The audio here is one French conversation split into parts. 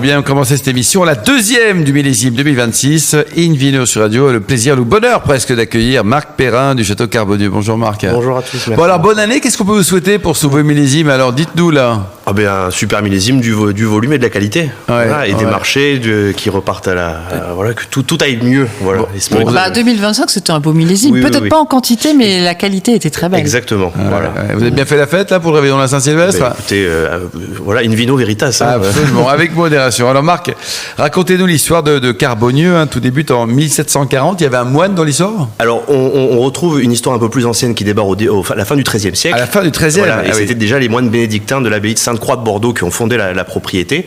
Pour bien commencer cette émission, la deuxième du millésime 2026, In Vino sur Radio, a le plaisir, le bonheur presque d'accueillir Marc Perrin du Château Carbonieux. Bonjour Marc. Bonjour à tous. Merci. Bon alors, bonne année, qu'est-ce qu'on peut vous souhaiter pour ce nouveau millésime? Alors dites-nous là. Ah ben, un super millésime, du volume et de la qualité. Voilà, et des marchés qui repartent voilà, que tout aille mieux. Voilà, 2025, c'était un beau millésime. Peut-être pas en quantité, mais la qualité était très belle. Exactement. Voilà. Vous avez bien fait la fête là pour le réveillon de la Saint-Sylvestre? Écoutez, voilà, in vino veritas. Absolument, avec modération. Alors Marc, racontez-nous l'histoire de Carbonieux. Tout débute en 1740. Il y avait un moine dans l'histoire? Alors, on retrouve une histoire un peu plus ancienne qui débarre à la fin du XIIIe siècle. À la fin du XIIIe. Voilà, et c'était déjà les moines bénédictins de l'abbaye de Sainte-Croix de Bordeaux qui ont fondé la propriété.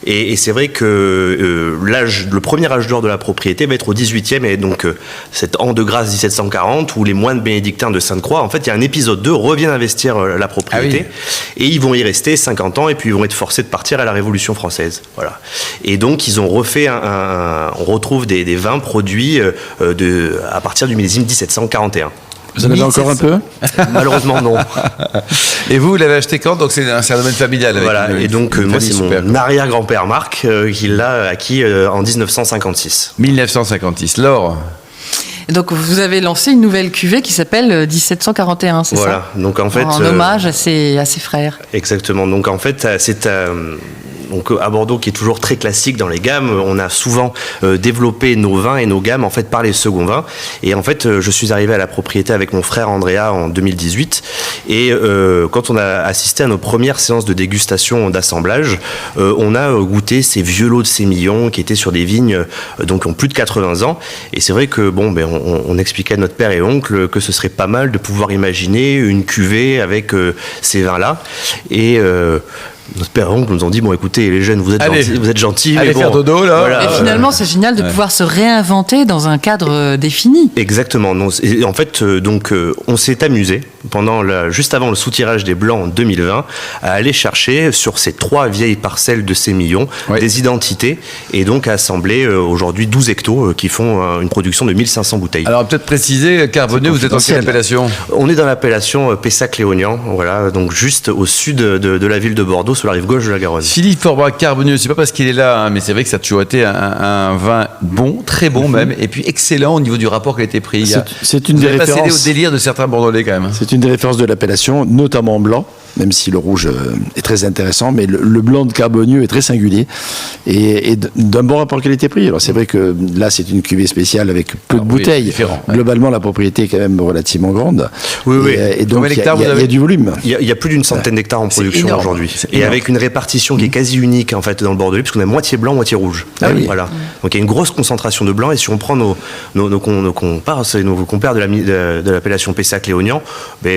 Et c'est vrai que le premier âge d'or de la propriété va être au XVIIIe, et donc cet an de grâce 1740 où les moines bénédictins de Sainte-Croix, en fait, il y a un épisode 2, reviennent investir la propriété, et ils vont y rester 50 ans, et puis ils vont être forcés de partir à la Révolution française. Voilà. Et donc ils ont refait on retrouve des vins produits à partir du millésime 1741. Vous en avez encore un peu? Malheureusement, non. Et vous l'avez acheté quand? Donc c'est un domaine familial. Voilà, et donc moi c'est mon arrière-grand-père Marc qui l'a acquis en 1956. 1956, l'or. Donc vous avez lancé une nouvelle cuvée qui s'appelle 1741, c'est ça? Voilà, donc en fait... En hommage à ses frères. Exactement, donc en fait c'est... Donc à Bordeaux, qui est toujours très classique dans les gammes, on a souvent développé nos vins et nos gammes en fait par les seconds vins. Et en fait, je suis arrivé à la propriété avec mon frère Andrea en 2018. Et quand on a assisté à nos premières séances de dégustation d'assemblage, on a goûté ces vieux lots de sémillon qui étaient sur des vignes donc qui ont plus de 80 ans. Et c'est vrai que on expliquait à notre père et oncle que ce serait pas mal de pouvoir imaginer une cuvée avec ces vins-là. Et notre père et oncle nous ont dit, écoutez, les jeunes, vous êtes gentils. Allez faire dodo, là. Voilà. Et finalement, c'est génial de pouvoir se réinventer dans un cadre défini. Exactement. Et en fait, on s'est amusé juste avant le soutirage des Blancs en 2020 à aller chercher sur ces 3 vieilles parcelles de sémillon des identités, et donc à assembler aujourd'hui 12 hectos qui font une production de 1500 bouteilles. Alors peut-être préciser, Carbonieux, vous êtes en quelle appellation? On est dans l'appellation Pessac-Léognan, voilà, donc juste au sud de la ville de Bordeaux, sur la rive gauche de la Garonne. Philippe Forbach Carbonieux, c'est pas parce qu'il est là, mais c'est vrai que ça a toujours été un vin bon, très bon même, et puis excellent au niveau du rapport qualité-prix. C'est une des références. Vous avez pas cédé au délire de certains Bordelais quand même. C'est une des références de l'appellation, notamment en blanc, même si le rouge est très intéressant, mais le blanc de Carbonieux est très singulier et d'un bon rapport qualité-prix. Alors c'est vrai que là c'est une cuvée spéciale avec peu de bouteilles. Globalement la propriété est quand même relativement grande. Et donc il y a du volume. Il y a plus d'une centaine d'hectares en production aujourd'hui. Et avec une répartition qui est quasi unique en fait dans le Bordelais, puisqu'on a moitié blanc, moitié rouge. Voilà. Donc il y a une grosse concentration de blanc, et si on prend nos compères de l'appellation Pessac-Léognan,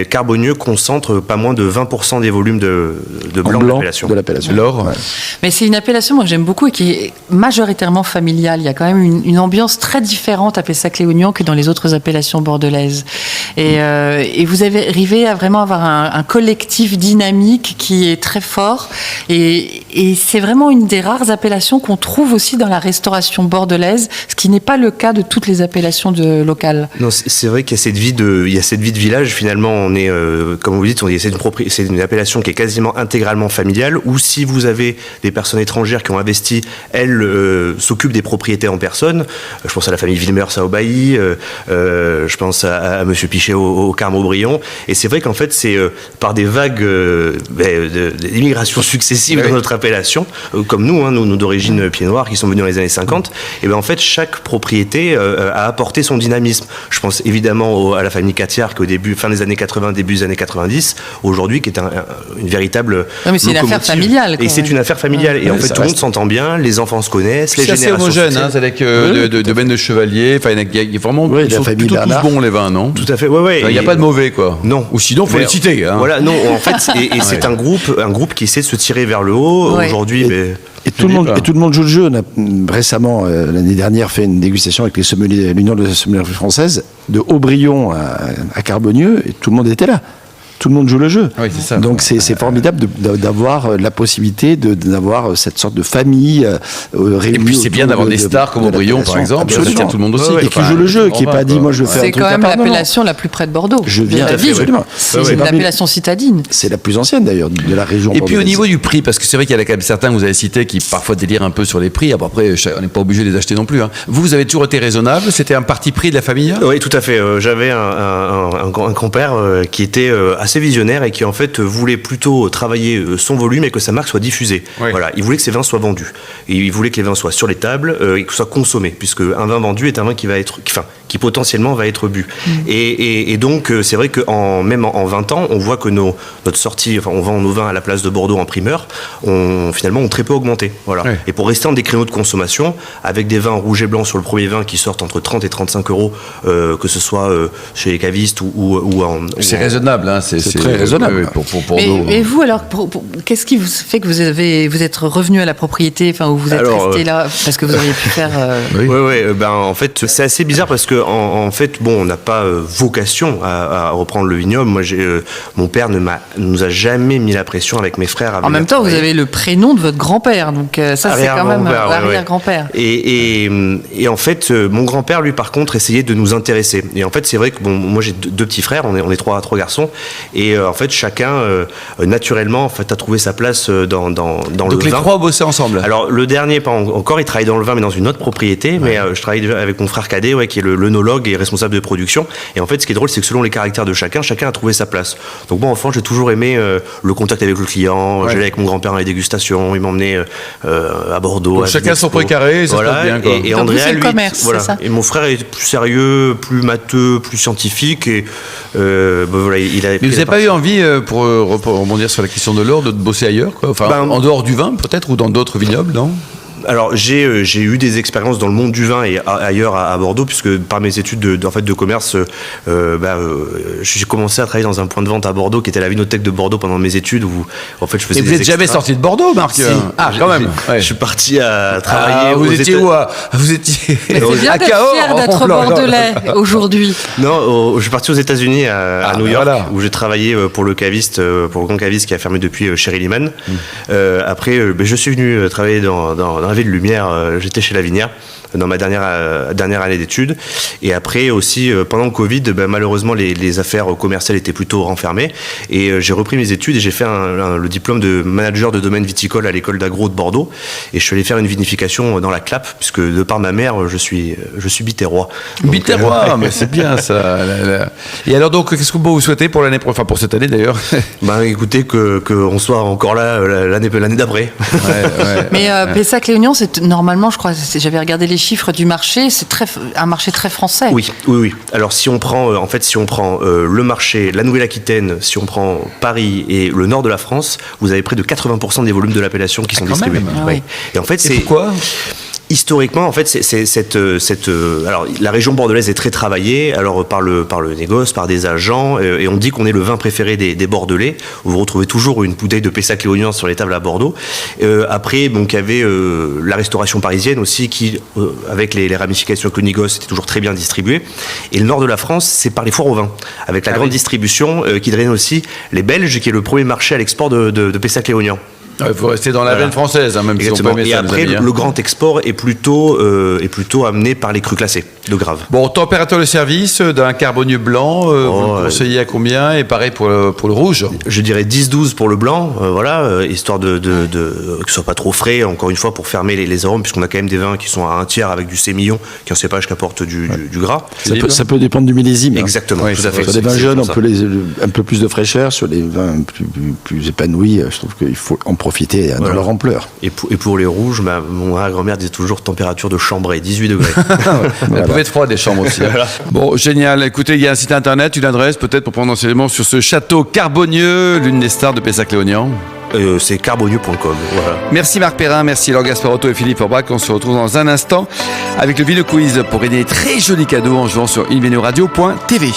Carbonieux concentre pas moins de 20% des volumes de blanc de l'appellation. L'or. Ouais. Mais c'est une appellation, moi j'aime beaucoup, et qui est majoritairement familiale. Il y a quand même une ambiance très différente à Pessac-Léognan que dans les autres appellations bordelaises. Et vous avez arrivé à vraiment avoir un collectif dynamique qui est très fort. Et c'est vraiment une des rares appellations qu'on trouve aussi dans la restauration bordelaise, ce qui n'est pas le cas de toutes les appellations locales. Non, c'est vrai qu'il y a cette vie de village. Finalement, on est, comme vous dites, c'est une appellation qui est quasiment intégralement familiale, où si vous avez des personnes étrangères qui ont investi, elles s'occupent des propriétés en personne. Je pense à la famille Wilmers à Aubailly, je pense à Monsieur Pichet au Carme-Aubryon. Et c'est vrai qu'en fait, c'est par des vagues d'immigration successives dans notre appellation, comme nous d'origine pied-noir, qui sont venus dans les années 50, et en fait, chaque propriété a apporté son dynamisme. Je pense évidemment à la famille Catiard, qui fin des années 80, début des années 90, aujourd'hui, qui est une véritable non, mais c'est une affaire familiale. Et c'est une affaire familiale. Et en fait, tout le monde s'entend bien, les enfants se connaissent, les générations. C'est assez homogène, c'est avec de Ben de Chevalier, il y a vraiment ils sont plutôt tous bons les vins, non? Tout à fait, il n'y a pas de mauvais, quoi. Non. Ou sinon, il faut les citer. Voilà, non, en fait, c'est un groupe qui essaie de se tirer vers le haut. Aujourd'hui, et tout le monde joue le jeu. On a récemment, l'année dernière, fait une dégustation avec l'Union de la sommelière française, de Aubryon à Carbonieux, et tout le monde était là. tout le monde joue le jeu. Oui, c'est ça. Donc c'est formidable d'avoir la possibilité d'avoir cette sorte de famille réunie. Et puis c'est bien d'avoir des stars comme Aubryon, par exemple. Ça tient tout le monde aussi. Et qui joue le jeu, qui n'est pas dit, moi je veux faire un C'est truc quand même à part. Non, non. l'appellation la plus près de Bordeaux. Je viens de la ville. absolument. C'est l'appellation citadine. C'est la plus ancienne d'ailleurs de la région. Et puis au bordelaise. niveau du prix, parce que c'est vrai qu'il y en a quand même certains que vous avez cités qui parfois délirent un peu sur les prix. Après, on n'est pas obligé de les acheter non plus. Vous avez toujours été raisonnable. C'était un parti pris de la famille. Oui, tout à fait. J'avais un compère qui était assez visionnaire et qui en fait voulait plutôt travailler son volume et que sa marque soit diffusée. Oui. Voilà, il voulait que ses vins soient vendus. Et il voulait que les vins soient sur les tables et que soient consommés, puisque un vin vendu est un vin qui potentiellement va être bu. Et donc c'est vrai que même en 20 ans, on voit que notre sortie, on vend nos vins à la place de Bordeaux en primeur, finalement ont très peu augmenté. Voilà. Oui. Et pour rester dans des créneaux de consommation, avec des vins rouge et blanc sur le premier vin qui sortent entre 30 et 35 euros, que ce soit chez les cavistes ou en... C'est raisonnable. C'est très raisonnable. Pour Bordeaux. Mais vous alors, qu'est-ce qui vous fait que vous êtes revenu à la propriété, enfin où vous êtes resté là, parce que vous auriez pu faire. Oui. En fait, c'est assez bizarre parce que en fait, on n'a pas vocation à reprendre le vignoble. Moi, mon père nous a jamais mis la pression avec mes frères. En même temps, vous avez le prénom de votre grand-père, donc ça c'est quand même l'arrière-grand-père. Et en fait, mon grand-père, lui, par contre, essayait de nous intéresser. Et en fait, c'est vrai que moi j'ai deux petits frères, on est trois garçons, et en fait, chacun naturellement, en fait, a trouvé sa place dans le vin. Donc les trois bossaient ensemble. Alors le dernier, pas encore, il travaille dans le vin, mais dans une autre propriété. Mais je travaille déjà avec mon frère cadet, qui est l'œnologue et responsable de production. Et en fait, ce qui est drôle, c'est que selon les caractères de chacun a trouvé sa place. Donc bon, enfant, j'ai toujours aimé le contact avec le client. J'allais avec mon grand-père dans les dégustations, il m'emmenait à Bordeaux. Donc chacun son précaré, ça se passe bien. Quoi. Et Donc Andrea, vous, c'est le lui, commerce, voilà. c'est ça. Et mon frère est plus sérieux, plus matheux, plus scientifique. Et voilà, il a. Mais vous n'avez pas eu envie, pour rebondir sur la question de l'or, de bosser ailleurs, quoi. Enfin, en dehors du vin, peut-être, ou dans d'autres vignobles, non? Alors j'ai eu des expériences dans le monde du vin et ailleurs à Bordeaux, puisque par mes études de commerce, j'ai commencé à travailler dans un point de vente à Bordeaux qui était la Vinothèque de Bordeaux pendant mes études, où en fait je faisais. Et vous n'êtes jamais sorti de Bordeaux, Marc? Si. Quand même. Je suis parti à travailler. Vous étiez où? Vous étiez C'est bien à d'être Cahors. fier d'être bordelais aujourd'hui. Non, je suis parti aux États-Unis à New York, voilà. où j'ai travaillé pour le grand caviste qui a fermé depuis Sherry Lehman. Après, je suis venu travailler dans la ville de Lumière. J'étais chez Lavinière dans ma dernière année d'études. Et après aussi, pendant le Covid, malheureusement, les affaires commerciales étaient plutôt renfermées. Et j'ai repris mes études et j'ai fait le diplôme de manager de domaine viticole à l'école d'agro de Bordeaux. Et je suis allé faire une vinification dans la Clappe, puisque de par ma mère, je suis biterrois. Biterrois, mais c'est bien ça. Et alors donc, qu'est-ce que vous souhaitez pour l'année prochaine, enfin pour cette année d'ailleurs? Écoutez, qu'on soit encore là l'année d'après. Mais Pessac-Léognan, c'est normalement, je crois, j'avais regardé les chiffres du marché, c'est un marché très français. Oui. Alors si on prend le marché, la Nouvelle-Aquitaine, si on prend Paris et le nord de la France, vous avez près de 80% des volumes de l'appellation qui sont distribués. Oui. Et en fait, c'est pourquoi? Historiquement, en fait, alors la région bordelaise est très travaillée, alors par le négoce, par des agents, et on dit qu'on est le vin préféré des Bordelais. Vous retrouvez toujours une bouteille de Pessac-Léognan sur les tables à Bordeaux. Après, donc il y avait la restauration parisienne aussi, qui, avec les ramifications avec le négoce, était toujours très bien distribuée. Et le nord de la France, c'est par les foires au vin, avec la grande distribution qui draine aussi les Belges, qui est le premier marché à l'export de Pessac-Léognan. Il faut rester dans la veine française, même si on peut aimer et ça, après, le grand export est plutôt amené par les crus classés de Grave. Bon, température de service d'un carbonieux blanc, vous le conseillez à combien? Et pareil pour le rouge? Je dirais 10-12 pour le blanc, histoire de que ce soit pas trop frais, encore une fois, pour fermer les arômes, puisqu'on a quand même des vins qui sont à un tiers avec du sémillon, qui est un cépage qui apporte du gras. Ça peut dépendre du millésime. Exactement, Oui, tout à fait. Sur des vins jeunes, on peut un peu plus de fraîcheur. Sur les vins plus épanouis, je trouve qu'il faut en profiter dans leur ampleur. Et pour les rouges, mon grand-mère disait toujours température de chambrée, 18 degrés. Elle pouvait être froide, des chambres aussi. Voilà. Bon, génial. Écoutez, il y a un site internet, une adresse peut-être pour prendre enseignement sur ce château Carbonieux, l'une des stars de Pessac-Léognan. C'est carbonieux.com. Voilà. Merci Marc Perrin, merci Laure Gasparotto et Philippe Orbach. On se retrouve dans un instant avec le Vino Quiz pour gagner des très jolis cadeaux en jouant sur invinoradio.tv.